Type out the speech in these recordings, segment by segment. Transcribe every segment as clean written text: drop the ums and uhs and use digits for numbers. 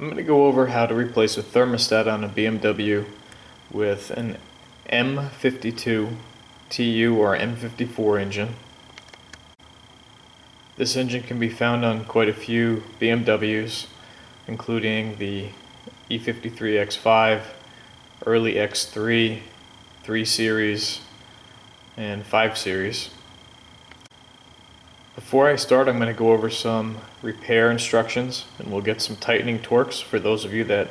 I'm going to go over how to replace a thermostat on a BMW with an M52 TU or M54 engine. This engine can be found on quite a few BMWs, including the E53 X5, early X3, 3 Series, and 5 Series. Before I start, I'm going to go over some repair instructions, and we'll get some tightening torques for those of you that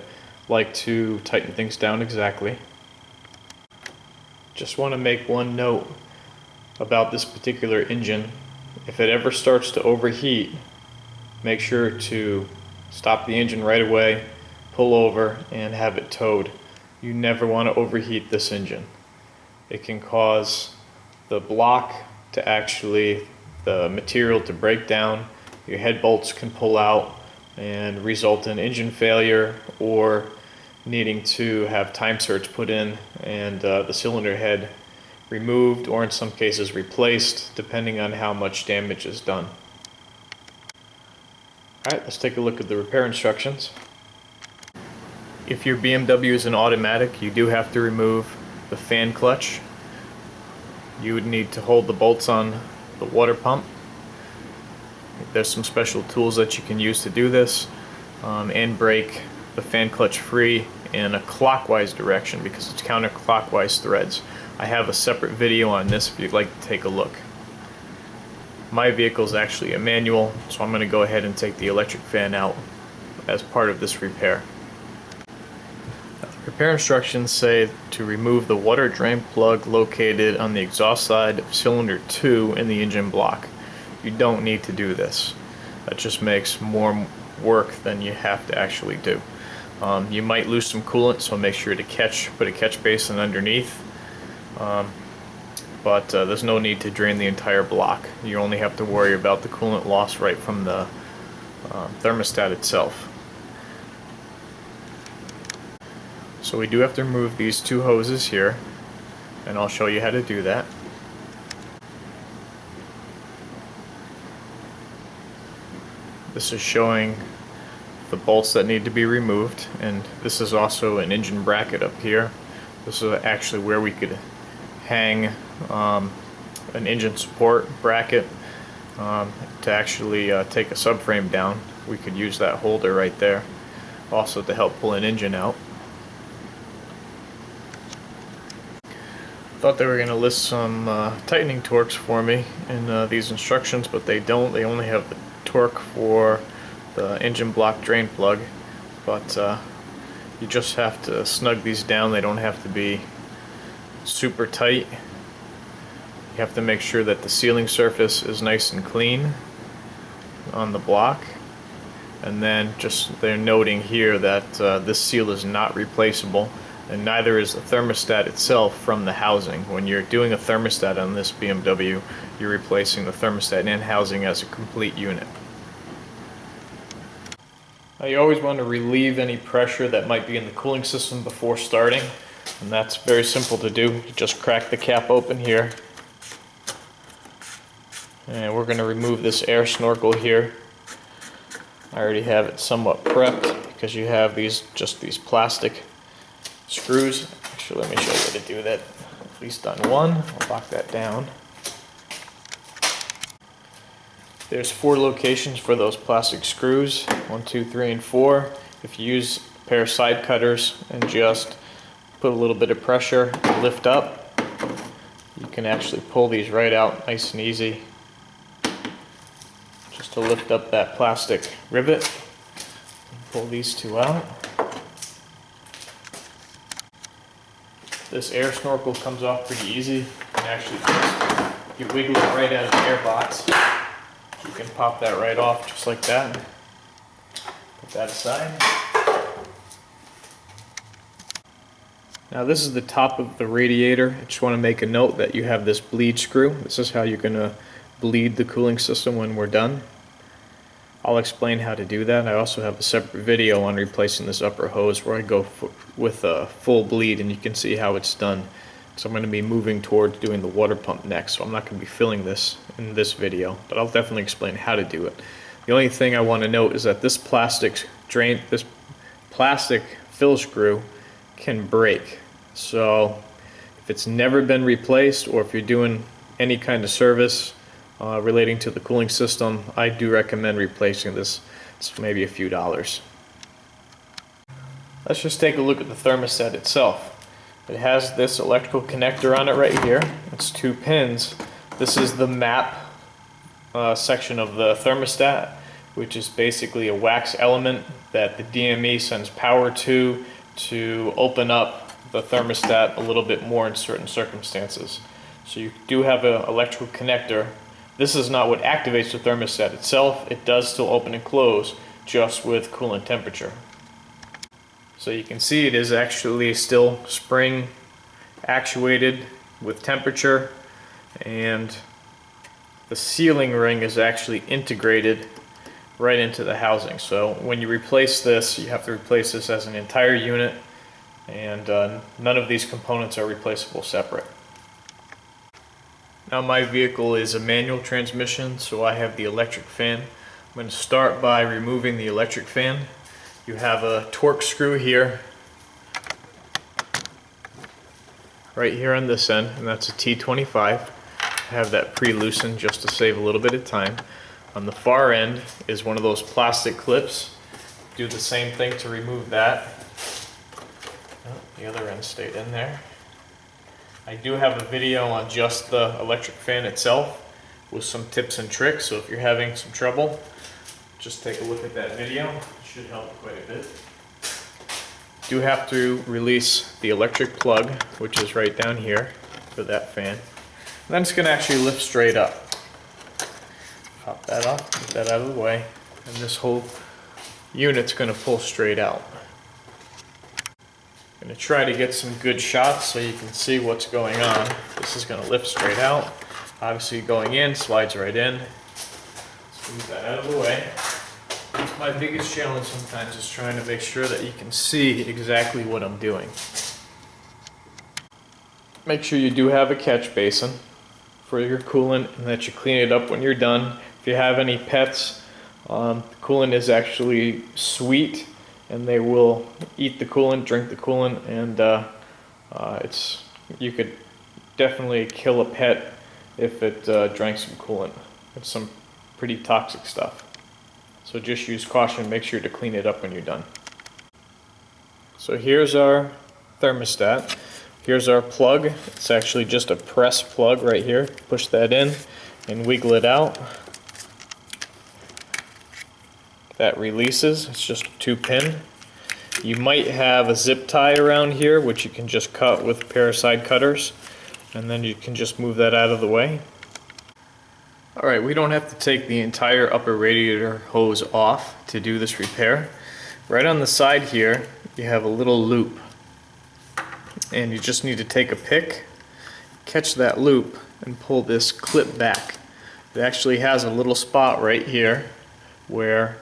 like to tighten things down exactly. Just want to make one note about this particular engine. If it ever starts to overheat, make sure to stop the engine right away, pull over, and have it towed. You never want to overheat this engine. It can cause the block to the material to break down, your head bolts can pull out and result in engine failure or needing to have time certs put in and the cylinder head removed, or in some cases replaced, depending on how much damage is done. Alright, let's take a look at the repair instructions. If your BMW is an automatic, you do have to remove the fan clutch. You would need to hold the bolts on the water pump. There's some special tools that you can use to do this, and break the fan clutch free in a clockwise direction because it's counterclockwise threads. I have a separate video on this if you'd like to take a look. My vehicle is actually a manual, so I'm going to go ahead and take the electric fan out as part of this repair. Repair instructions say to remove the water drain plug located on the exhaust side of cylinder 2 in the engine block. You don't need to do this. That just makes more work than you have to actually do. You might lose some coolant, so make sure to put a catch basin underneath. But there's no need to drain the entire block. You only have to worry about the coolant loss right from the thermostat itself. So we do have to remove these two hoses here, and I'll show you how to do that. This is showing the bolts that need to be removed, and this is also an engine bracket up here. This is actually where we could hang an engine support bracket to actually take a subframe down. We could use that holder right there also to help pull an engine out. Thought they were going to list some tightening torques for me in these instructions, but they don't. They only have the torque for the engine block drain plug, but you just have to snug these down. They don't have to be super tight. You have to make sure that the sealing surface is nice and clean on the block, and then just they're noting here that this seal is not replaceable, and neither is the thermostat itself from the housing. When you're doing a thermostat on this BMW, you're replacing the thermostat and housing as a complete unit. Now you always want to relieve any pressure that might be in the cooling system before starting, and that's very simple to do. You just crack the cap open here, and we're going to remove this air snorkel here. I already have it somewhat prepped because you have these plastic screws. Actually, let me show you how to do that. At least on one. I'll lock that down. There's 4 locations for those plastic screws. 1, 2, 3, and 4. If you use a pair of side cutters and just put a little bit of pressure and lift up, you can actually pull these right out nice and easy. Just to lift up that plastic rivet. Pull these 2 out. This air snorkel comes off pretty easy. You can actually you wiggle it right out of the air box. You can pop that right off just like that. Put that aside. Now this is the top of the radiator. I just want to make a note that you have this bleed screw. This is how you're going to bleed the cooling system when we're done. I'll explain how to do that. I also have a separate video on replacing this upper hose where I go with a full bleed, and you can see how it's done. So I'm going to be moving towards doing the water pump next, so I'm not going to be filling this in this video, but I'll definitely explain how to do it. The only thing I want to note is that this plastic drain, this plastic fill screw can break. So if it's never been replaced, or if you're doing any kind of service relating to the cooling system, I do recommend replacing this. It's maybe a few dollars. Let's just take a look at the thermostat itself. It has this electrical connector on it right here. It's 2 pins. This is the map section of the thermostat, which is basically a wax element that the DME sends power to open up the thermostat a little bit more in certain circumstances. So you do have an electrical connector. This is not what activates the thermostat itself. It does still open and close, just with coolant temperature. So you can see it is actually still spring actuated with temperature, and the sealing ring is actually integrated right into the housing. So when you replace this, you have to replace this as an entire unit, and none of these components are replaceable separate. Now my vehicle is a manual transmission, so I have the electric fan. I'm going to start by removing the electric fan. You have a torque screw here, right here on this end, and that's a T25. I have that pre-loosened just to save a little bit of time. On the far end is one of those plastic clips. Do the same thing to remove that. Oh, the other end stayed in there. I do have a video on just the electric fan itself with some tips and tricks, so if you're having some trouble, just take a look at that video. It should help quite a bit. Do have to release the electric plug, which is right down here for that fan. And then it's going to actually lift straight up. Pop that off, get that out of the way, and this whole unit's going to pull straight out. I'm going to try to get some good shots so you can see what's going on. This is going to lift straight out. Obviously going in, slides right in. Let's move that out of the way. My biggest challenge sometimes is trying to make sure that you can see exactly what I'm doing. Make sure you do have a catch basin for your coolant and that you clean it up when you're done. If you have any pets, coolant is actually sweet and they will eat the coolant, drink the coolant, and you could definitely kill a pet if it drank some coolant. It's some pretty toxic stuff. So just use caution, make sure to clean it up when you're done. So here's our thermostat. Here's our plug. It's actually just a press plug right here. Push that in and wiggle it out. That releases. It's just a 2-pin. You might have a zip tie around here, which you can just cut with a pair of side cutters, and then you can just move that out of the way. Alright, we don't have to take the entire upper radiator hose off to do this repair. Right on the side here, you have a little loop. And you just need to take a pick, catch that loop, and pull this clip back. It actually has a little spot right here where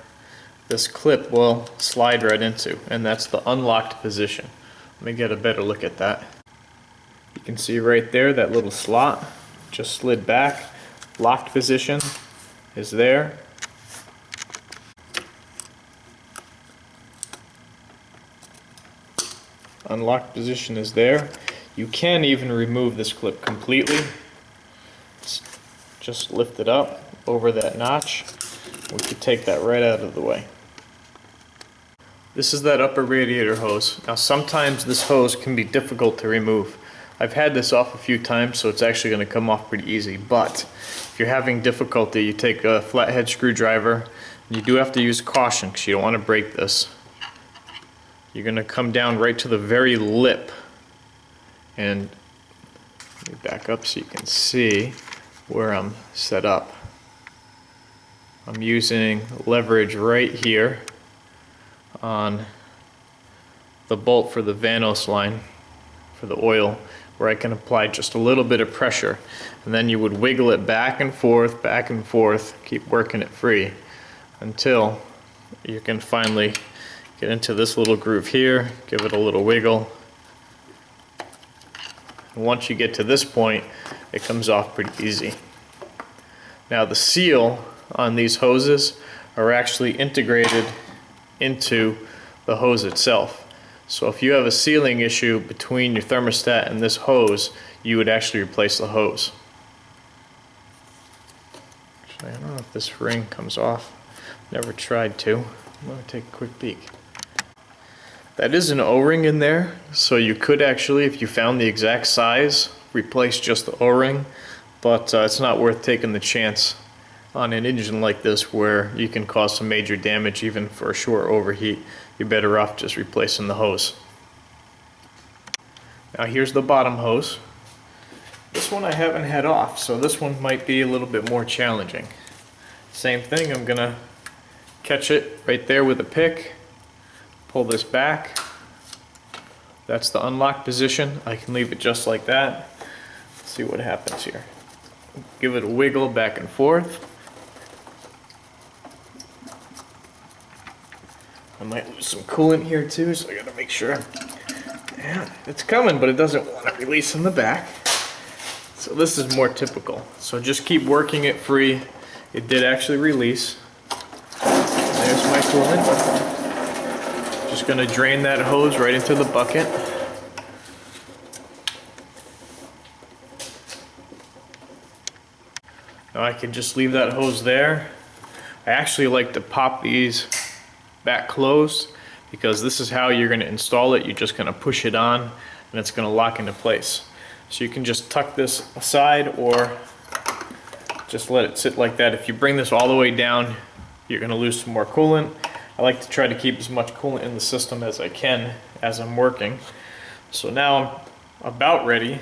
this clip will slide right into, and that's the unlocked position. Let me get a better look at that. You can see right there that little slot just slid back. Locked position is there. Unlocked position is there. You can even remove this clip completely. Just lift it up over that notch. We could take that right out of the way. This is that upper radiator hose. Now sometimes this hose can be difficult to remove. I've had this off a few times, so it's actually going to come off pretty easy, but if you're having difficulty, you take a flathead screwdriver. You do have to use caution because you don't want to break this. You're going to come down right to the very lip, and let me back up so you can see where I'm set up. I'm using leverage right here on the bolt for the Vanos line for the oil, where I can apply just a little bit of pressure, and then you would wiggle it back and forth, keep working it free until you can finally get into this little groove here, give it a little wiggle. And once you get to this point, it comes off pretty easy. Now the seal on these hoses are actually integrated into the hose itself. So if you have a sealing issue between your thermostat and this hose, you would actually replace the hose. Actually, I don't know if this ring comes off. Never tried to. I'm going to take a quick peek. That is an O-ring in there, so you could actually, if you found the exact size, replace just the O-ring, but it's not worth taking the chance on an engine like this where you can cause some major damage even for a short overheat. You're better off just replacing the hose. Now here's the bottom hose. This one I haven't had off, so this one might be a little bit more challenging. Same thing, I'm gonna catch it right there with a pick, pull this back. That's the unlock position. I can leave it just like that. Let's see what happens here. Give it a wiggle back and forth. I might lose some coolant here too, so I gotta make sure. Yeah, it's coming, but it doesn't want to release in the back. So this is more typical. So just keep working it free. It did actually release. There's my coolant. Just gonna drain that hose right into the bucket. Now I can just leave that hose there. I actually like to pop these back closed because this is how you're going to install it. You're just going to push it on and it's going to lock into place. So you can just tuck this aside or just let it sit like that. If you bring this all the way down, you're going to lose some more coolant. I like to try to keep as much coolant in the system as I can as I'm working. So now I'm about ready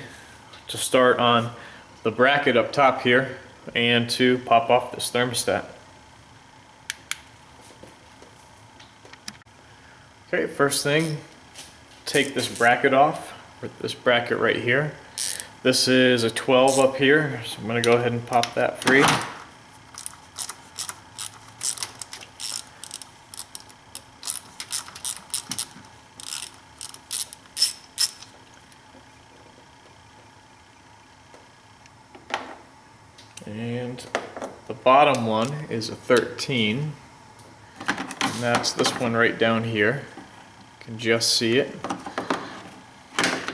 to start on the bracket up top here and to pop off this thermostat. Okay, first thing, take this bracket off, or this bracket right here. This is a 12 up here, so I'm going to go ahead and pop that free. And the bottom one is a 13, and that's this one right down here. You can just see it. Let's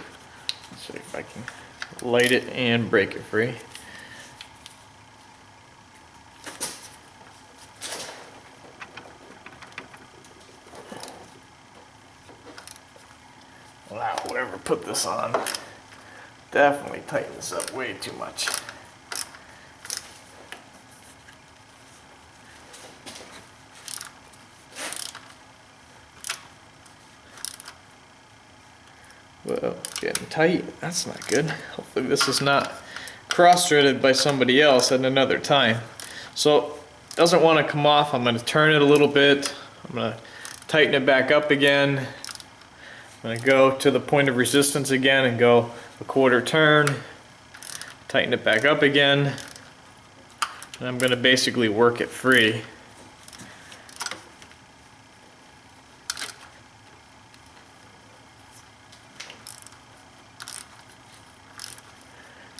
see if I can light it and break it free. Wow, whoever put this on definitely tightened this up way too much. Well, getting tight. That's not good. Hopefully this is not cross-threaded by somebody else at another time. So, it doesn't want to come off. I'm going to turn it a little bit. I'm going to tighten it back up again. I'm going to go to the point of resistance again and go a quarter turn. Tighten it back up again. And I'm going to basically work it free.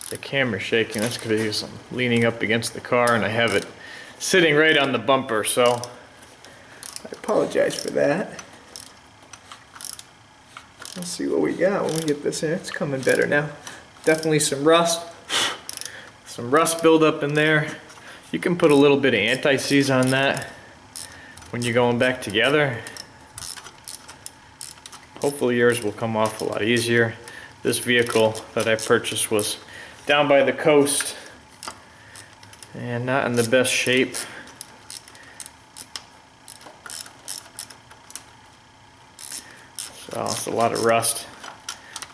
The camera's shaking. That's because I'm leaning up against the car and I have it sitting right on the bumper, so I apologize for that. Let's see what we got when we get this in. It's coming better now. Definitely some rust buildup in there. You can put a little bit of anti-seize on that when you're going back together. Hopefully yours will come off a lot easier. This vehicle that I purchased was down by the coast and not in the best shape. So it's a lot of rust.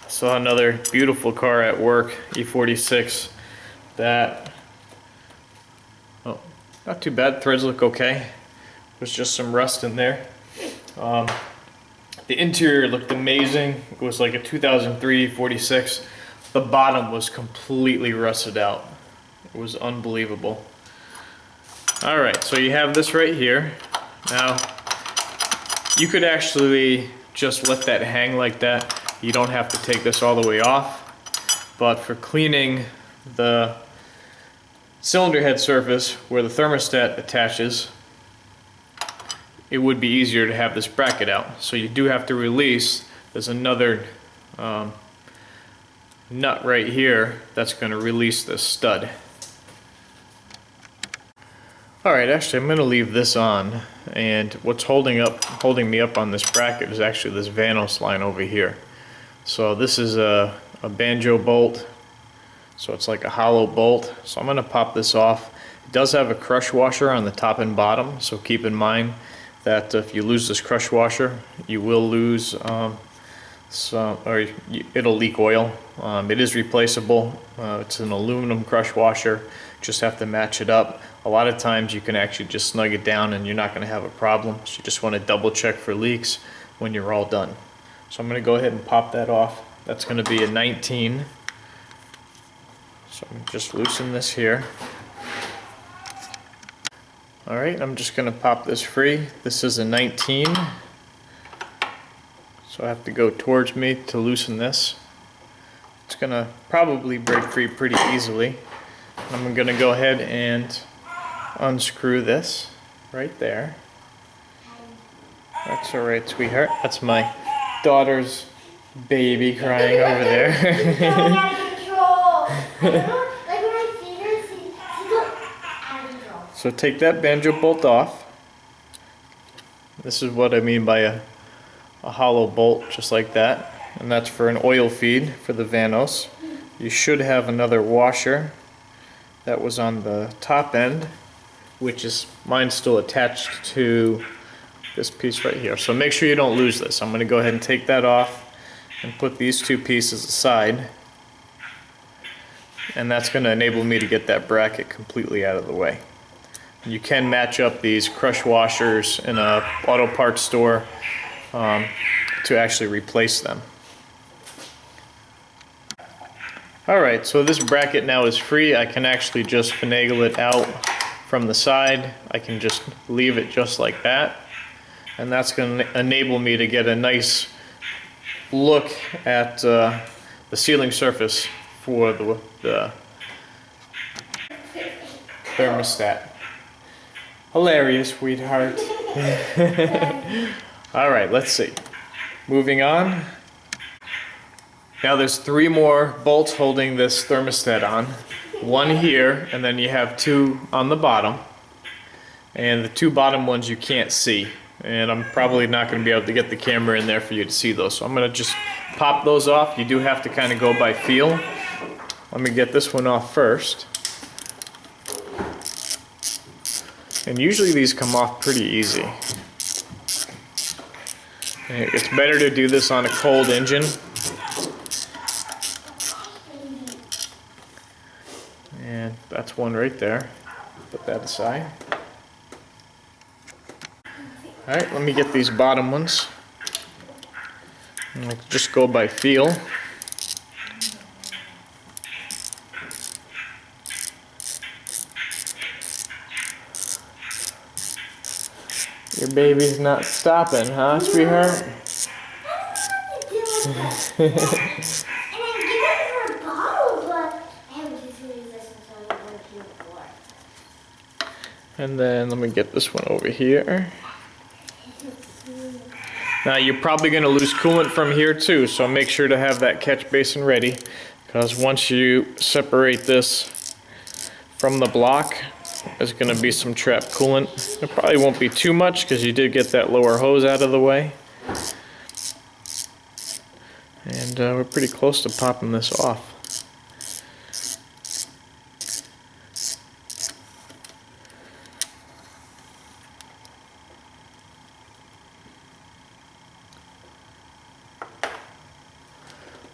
I saw another beautiful car at work, E46, that, oh, not too bad, threads look okay. There's just some rust in there. The interior looked amazing. It was like a 2003 E46. The bottom was completely rusted out. It was unbelievable. Alright, so you have this right here. Now, you could actually just let that hang like that. You don't have to take this all the way off. But for cleaning the cylinder head surface where the thermostat attaches, it would be easier to have this bracket out. So you do have to release. There's another nut right here that's going to release this stud. Alright, actually I'm going to leave this on, and what's holding me up on this bracket is actually this Vanos line over here. So this is a banjo bolt, so it's like a hollow bolt. So I'm going to pop this off. It does have a crush washer on the top and bottom, so keep in mind that if you lose this crush washer, you will lose it'll leak oil. It is replaceable. It's an aluminum crush washer. Just have to match it up. A lot of times you can actually just snug it down and you're not going to have a problem. So you just want to double check for leaks when you're all done. So I'm going to go ahead and pop that off. That's going to be a 19. So I'm just loosen this here. Alright, I'm just going to pop this free. This is a 19. So I have to go towards me to loosen this. It's going to probably break free pretty easily. I'm going to go ahead and unscrew this right there. That's alright, sweetheart. That's my daughter's baby crying over there. So take that banjo bolt off. This is what I mean by a hollow bolt, just like that. And that's for an oil feed for the Vanos. You should have another washer that was on the top end, which is mine's still attached to this piece right here. So make sure you don't lose this. I'm going to go ahead and take that off and put these two pieces aside. And that's going to enable me to get that bracket completely out of the way. You can match up these crush washers in a auto parts store to actually replace them. Alright, so this bracket now is free. I can actually just finagle it out from the side. I can just leave it just like that. And that's going to enable me to get a nice look at the sealing surface for the thermostat. Hilarious, sweetheart. Alright, let's see. Moving on. Now there's 3 more bolts holding this thermostat on. One here, and then you have 2 on the bottom. And the 2 bottom ones you can't see. And I'm probably not going to be able to get the camera in there for you to see those. So I'm going to just pop those off. You do have to kind of go by feel. Let me get this one off first. And usually these come off pretty easy. It's better to do this on a cold engine. And that's one right there. Put that aside. Alright, let me get these bottom ones. And just go by feel. Your baby's not stopping, huh, sweetheart? And then let me get this one over here. Now you're probably going to lose coolant from here too, so make sure to have that catch basin ready, because once you separate this from the block, there's going to be some trapped coolant. There probably won't be too much because you did get that lower hose out of the way. And we're pretty close to popping this off.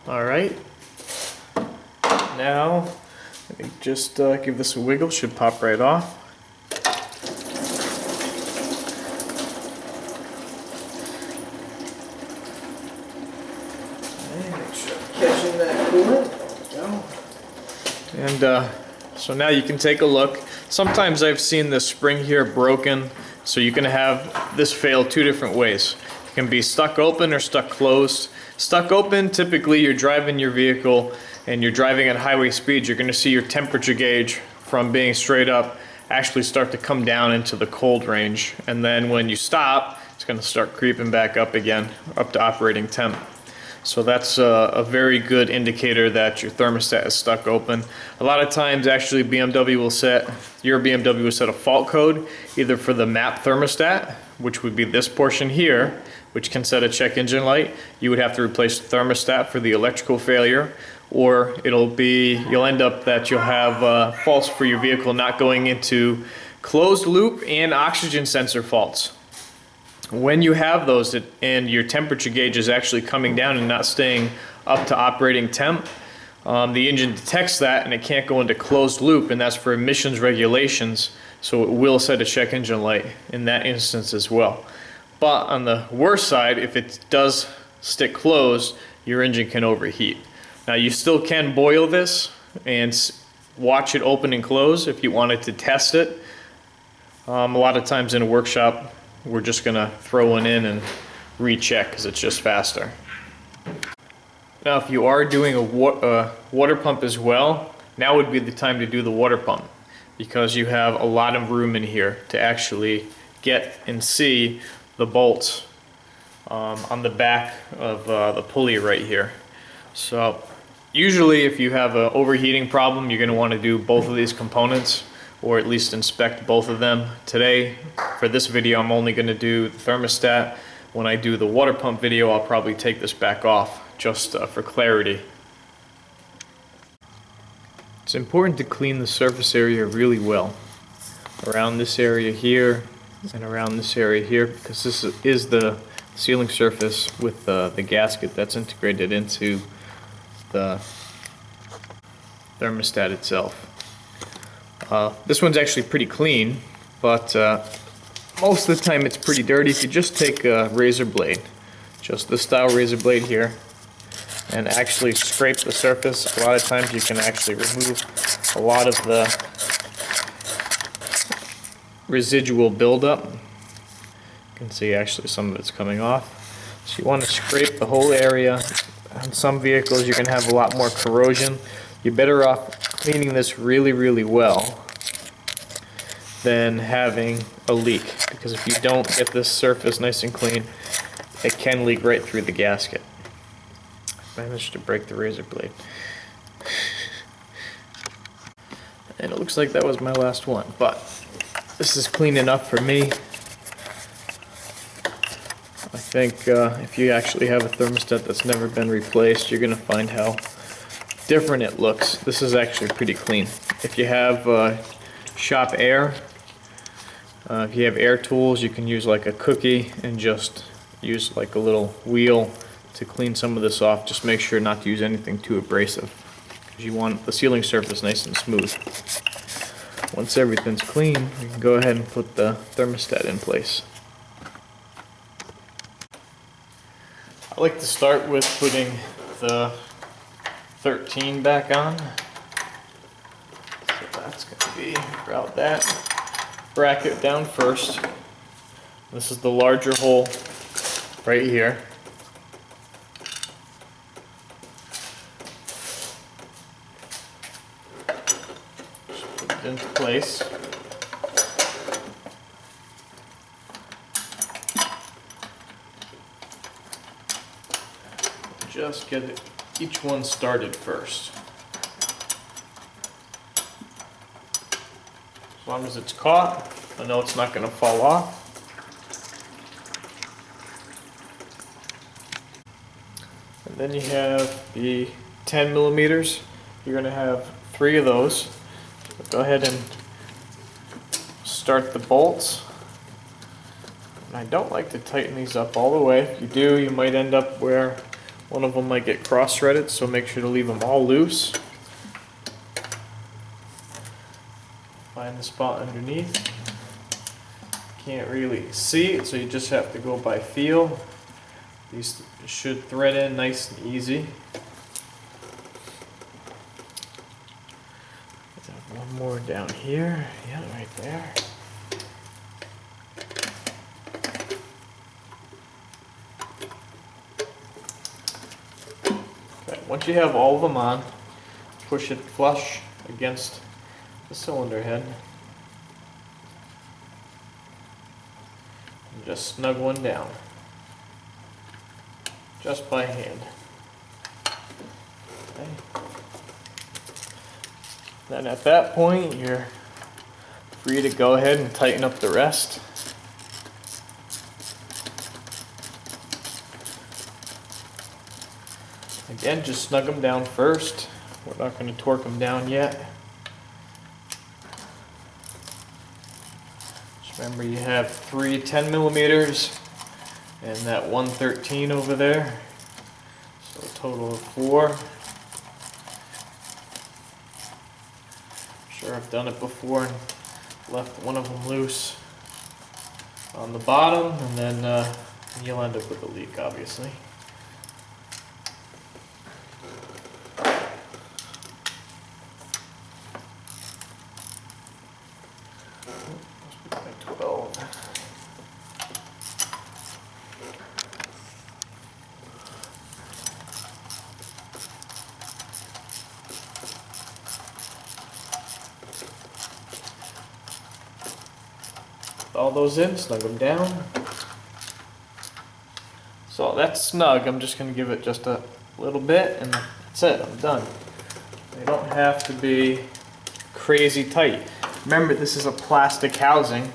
Alright, now let me just give this a wiggle, should pop right off. And make sure I'm catching that coolant. There we go. And so now you can take a look. Sometimes I've seen this spring here broken, so you can have this fail 2 different ways. It can be stuck open or stuck closed. Stuck open, typically you're driving your vehicle and you're driving at highway speeds, you're going to see your temperature gauge from being straight up actually start to come down into the cold range. And then when you stop, it's going to start creeping back up again, up to operating temp. So that's a very good indicator that your thermostat is stuck open. A lot of times actually your BMW will set a fault code either for the map thermostat, which would be this portion here, which can set a check engine light. You would have to replace the thermostat for the electrical failure, or you'll end up that you'll have faults for your vehicle not going into closed loop and oxygen sensor faults. When you have those and your temperature gauge is actually coming down and not staying up to operating temp, the engine detects that and it can't go into closed loop, and that's for emissions regulations, so it will set a check engine light in that instance as well. But on the worst side, if it does stick closed, your engine can overheat. Now you still can boil this and watch it open and close if you wanted to test it. A lot of times in a workshop, we're just going to throw one in and recheck because it's just faster. Now if you are doing a water pump as well, now would be the time to do the water pump, because you have a lot of room in here to actually get and see the bolts on the back of the pulley right here. So usually if you have an overheating problem, you're going to want to do both of these components, or at least inspect both of them. Today, for this video, I'm only going to do the thermostat. When I do the water pump video, I'll probably take this back off just for clarity. It's important to clean the surface area really well. Around this area here and around this area here, because this is the sealing surface with the gasket that's integrated into the thermostat itself. This one's actually pretty clean, but most of the time it's pretty dirty. If you just take a razor blade, just this style razor blade here, and actually scrape the surface, a lot of times you can actually remove a lot of the residual buildup. You can see actually some of it's coming off. So you want to scrape the whole area. On some vehicles you can have a lot more corrosion. You're better off cleaning this really, really well than having a leak, because if you don't get this surface nice and clean, it can leak right through the gasket. I managed to break the razor blade. And it looks like that was my last one, but this is clean enough for me. I think if you actually have a thermostat that's never been replaced, you're going to find how different it looks. This is actually pretty clean. If you have shop air, if you have air tools, you can use like a cookie and just use like a little wheel to clean some of this off. Just make sure not to use anything too abrasive, because you want the sealing surface nice and smooth. Once everything's clean, you can go ahead and put the thermostat in place. I like to start with putting the 13 back on. So that's going to be about that bracket down first. This is the larger hole right here. Just put it into place. Just get each one started first. As long as it's caught, I know it's not going to fall off. And then you have the 10 millimeters. You're going to have 3 of those. So go ahead and start the bolts. And I don't like to tighten these up all the way. If you do, you might end up where one of them might get cross-threaded, so make sure to leave them all loose. Find the spot underneath. Can't really see it, so you just have to go by feel. These should thread in nice and easy. One more down here. Yeah, right there. Okay, once you have all of them on, push it flush against the cylinder head. just snug one down, just by hand. Okay. Then at that point, you're free to go ahead and tighten up the rest. Again, just snug them down first. We're not going to torque them down yet. Just remember, you have 3 10mm and that 113 over there. So a total of 4. Sure, I've done it before and left one of them loose on the bottom, and then you'll end up with a leak, obviously. Must be my 12. All those in, snug them down. So that's snug. I'm just going to give it just a little bit and that's it, I'm done. They don't have to be crazy tight. Remember, this is a plastic housing.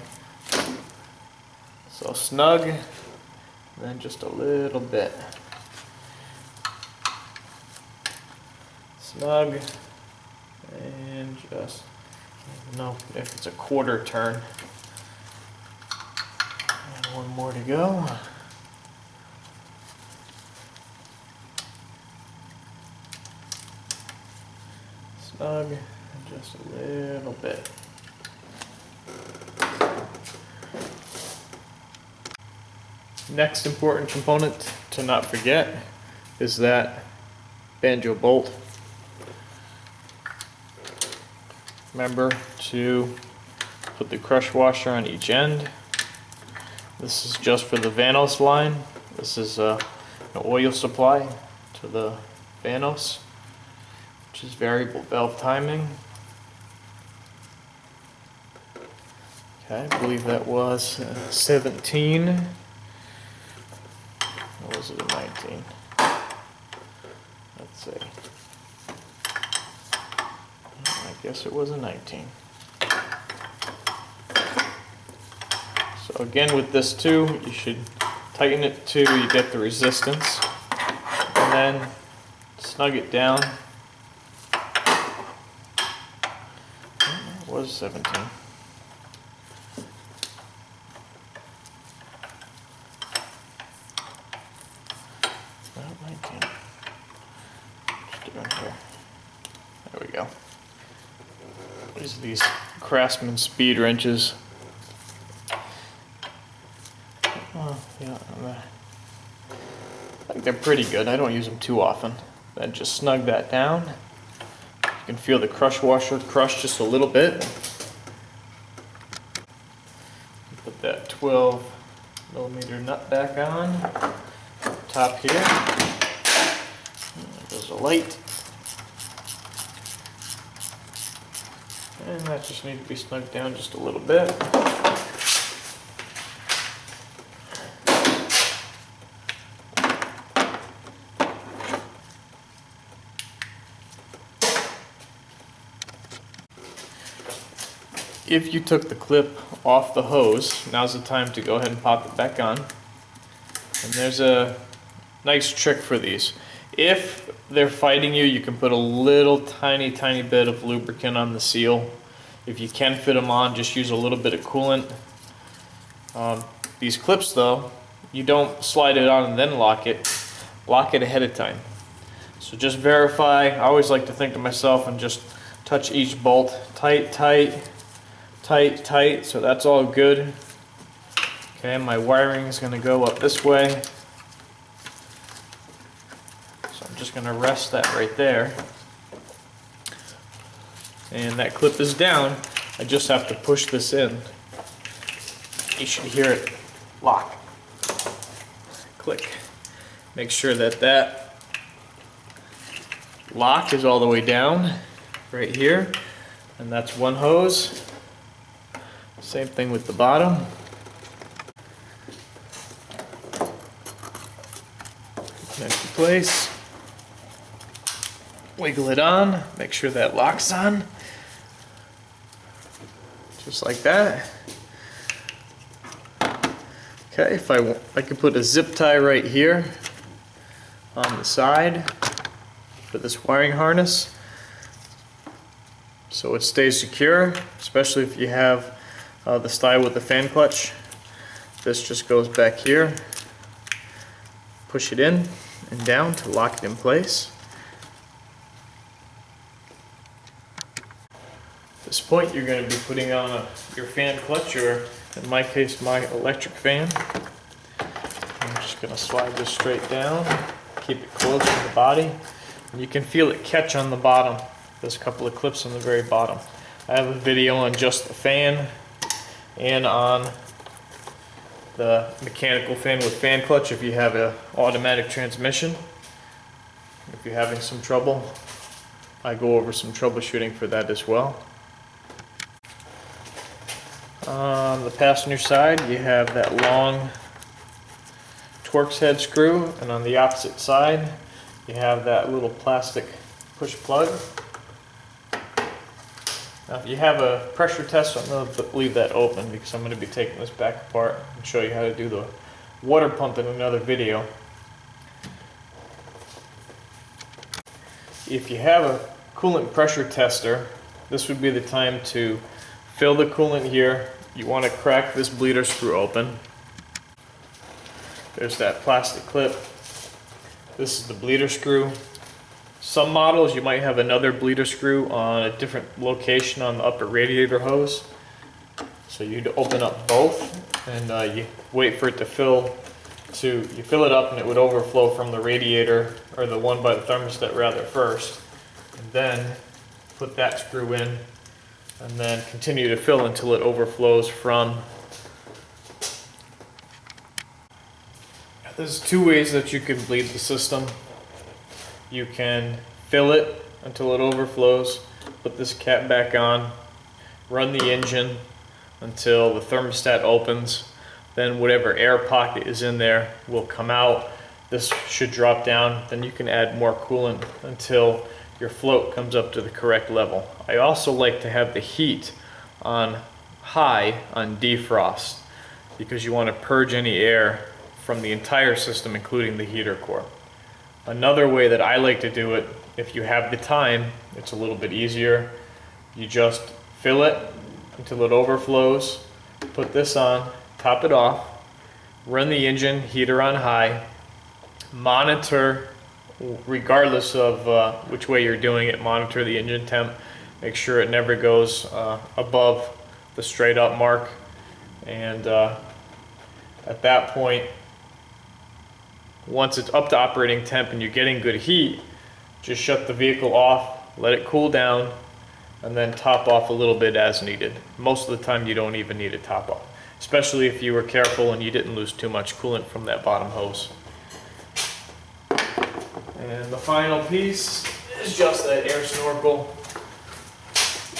So snug, and then just a little bit. Snug, and just, I don't know if it's a quarter turn. One more to go. Snug, and just a little bit. Next important component to not forget is that banjo bolt. Remember to put the crush washer on each end. This is just for the Vanos line. This is an oil supply to the Vanos, which is variable valve timing. Okay, I believe that was 17. Or was it a 19? Let's see. I guess it was a 19. So again, with this too, you should tighten it till you get the resistance, and then snug it down. It was 17. Not 19. Just doing here. There we go. These are these Craftsman speed wrenches. Yeah, I think they're pretty good. I don't use them too often. Then just snug that down. You can feel the crush washer crush just a little bit. Put that 12mm nut back on top here. There's a light. And that just needs to be snugged down just a little bit. If you took the clip off the hose, now's the time to go ahead and pop it back on. And there's a nice trick for these. If they're fighting you, you can put a little tiny bit of lubricant on the seal. If you can fit them on, just use a little bit of coolant. These clips though, you don't slide it on and then lock it ahead of time. So just verify. I always like to think to myself and just touch each bolt tight, so that's all good. Okay, my wiring is going to go up this way. So I'm just going to rest that right there. And that clip is down. I just have to push this in. You should hear it lock. Click. Make sure that that lock is all the way down right here. And that's one hose. Same thing with the bottom. into place. Wiggle it on, make sure that locks on. Just like that. Okay, if I could put a zip tie right here on the side for this wiring harness so it stays secure, especially if you have the style with the fan clutch. This just goes back here. Push it in and down to lock it in place. At this point, you're going to be putting on your fan clutch, or in my case, my electric fan. I'm just going to slide this straight down, keep it close to the body. And you can feel it catch on the bottom. There's a couple of clips on the very bottom. I have a video on just the fan and on the mechanical fan with fan clutch if you have an automatic transmission. If you're having some trouble, I go over some troubleshooting for that as well. On the passenger side, you have that long Torx head screw, and on the opposite side, you have that little plastic push plug. Now, if you have a pressure tester, I'm going to leave that open because I'm going to be taking this back apart and show you how to do the water pump in another video. If you have a coolant pressure tester, this would be the time to fill the coolant here. You want to crack this bleeder screw open. There's that plastic clip. This is the bleeder screw. Some models you might have another bleeder screw on a different location on the upper radiator hose. So you'd open up both and you wait for it to fill. You fill it up and it would overflow from the radiator, or the one by the thermostat rather, first. And then put that screw in and then continue to fill until it overflows from. There's two ways that you can bleed the system. You can fill it until it overflows, put this cap back on, run the engine until the thermostat opens, then whatever air pocket is in there will come out. This should drop down, then you can add more coolant until your float comes up to the correct level. I also like to have the heat on high on defrost because you want to purge any air from the entire system, including the heater core. Another way that I like to do it, if you have the time, it's a little bit easier. You just fill it until it overflows, put this on, top it off, run the engine, heater on high, monitor, regardless of which way you're doing it, monitor the engine temp, make sure it never goes above the straight up mark, and at that point, once it's up to operating temp and you're getting good heat, just shut the vehicle off, let it cool down, and then top off a little bit as needed. Most of the time you don't even need a top off, especially if you were careful and you didn't lose too much coolant from that bottom hose. And the final piece is just that air snorkel.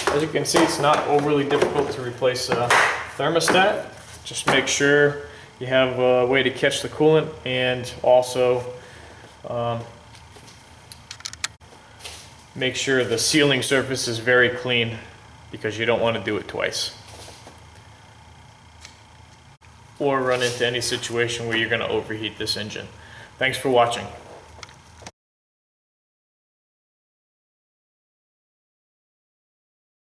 As you can see, it's not overly difficult to replace a thermostat. Just make sure you have a way to catch the coolant, and also make sure the sealing surface is very clean because you don't want to do it twice. Or run into any situation where you're going to overheat this engine. Thanks for watching.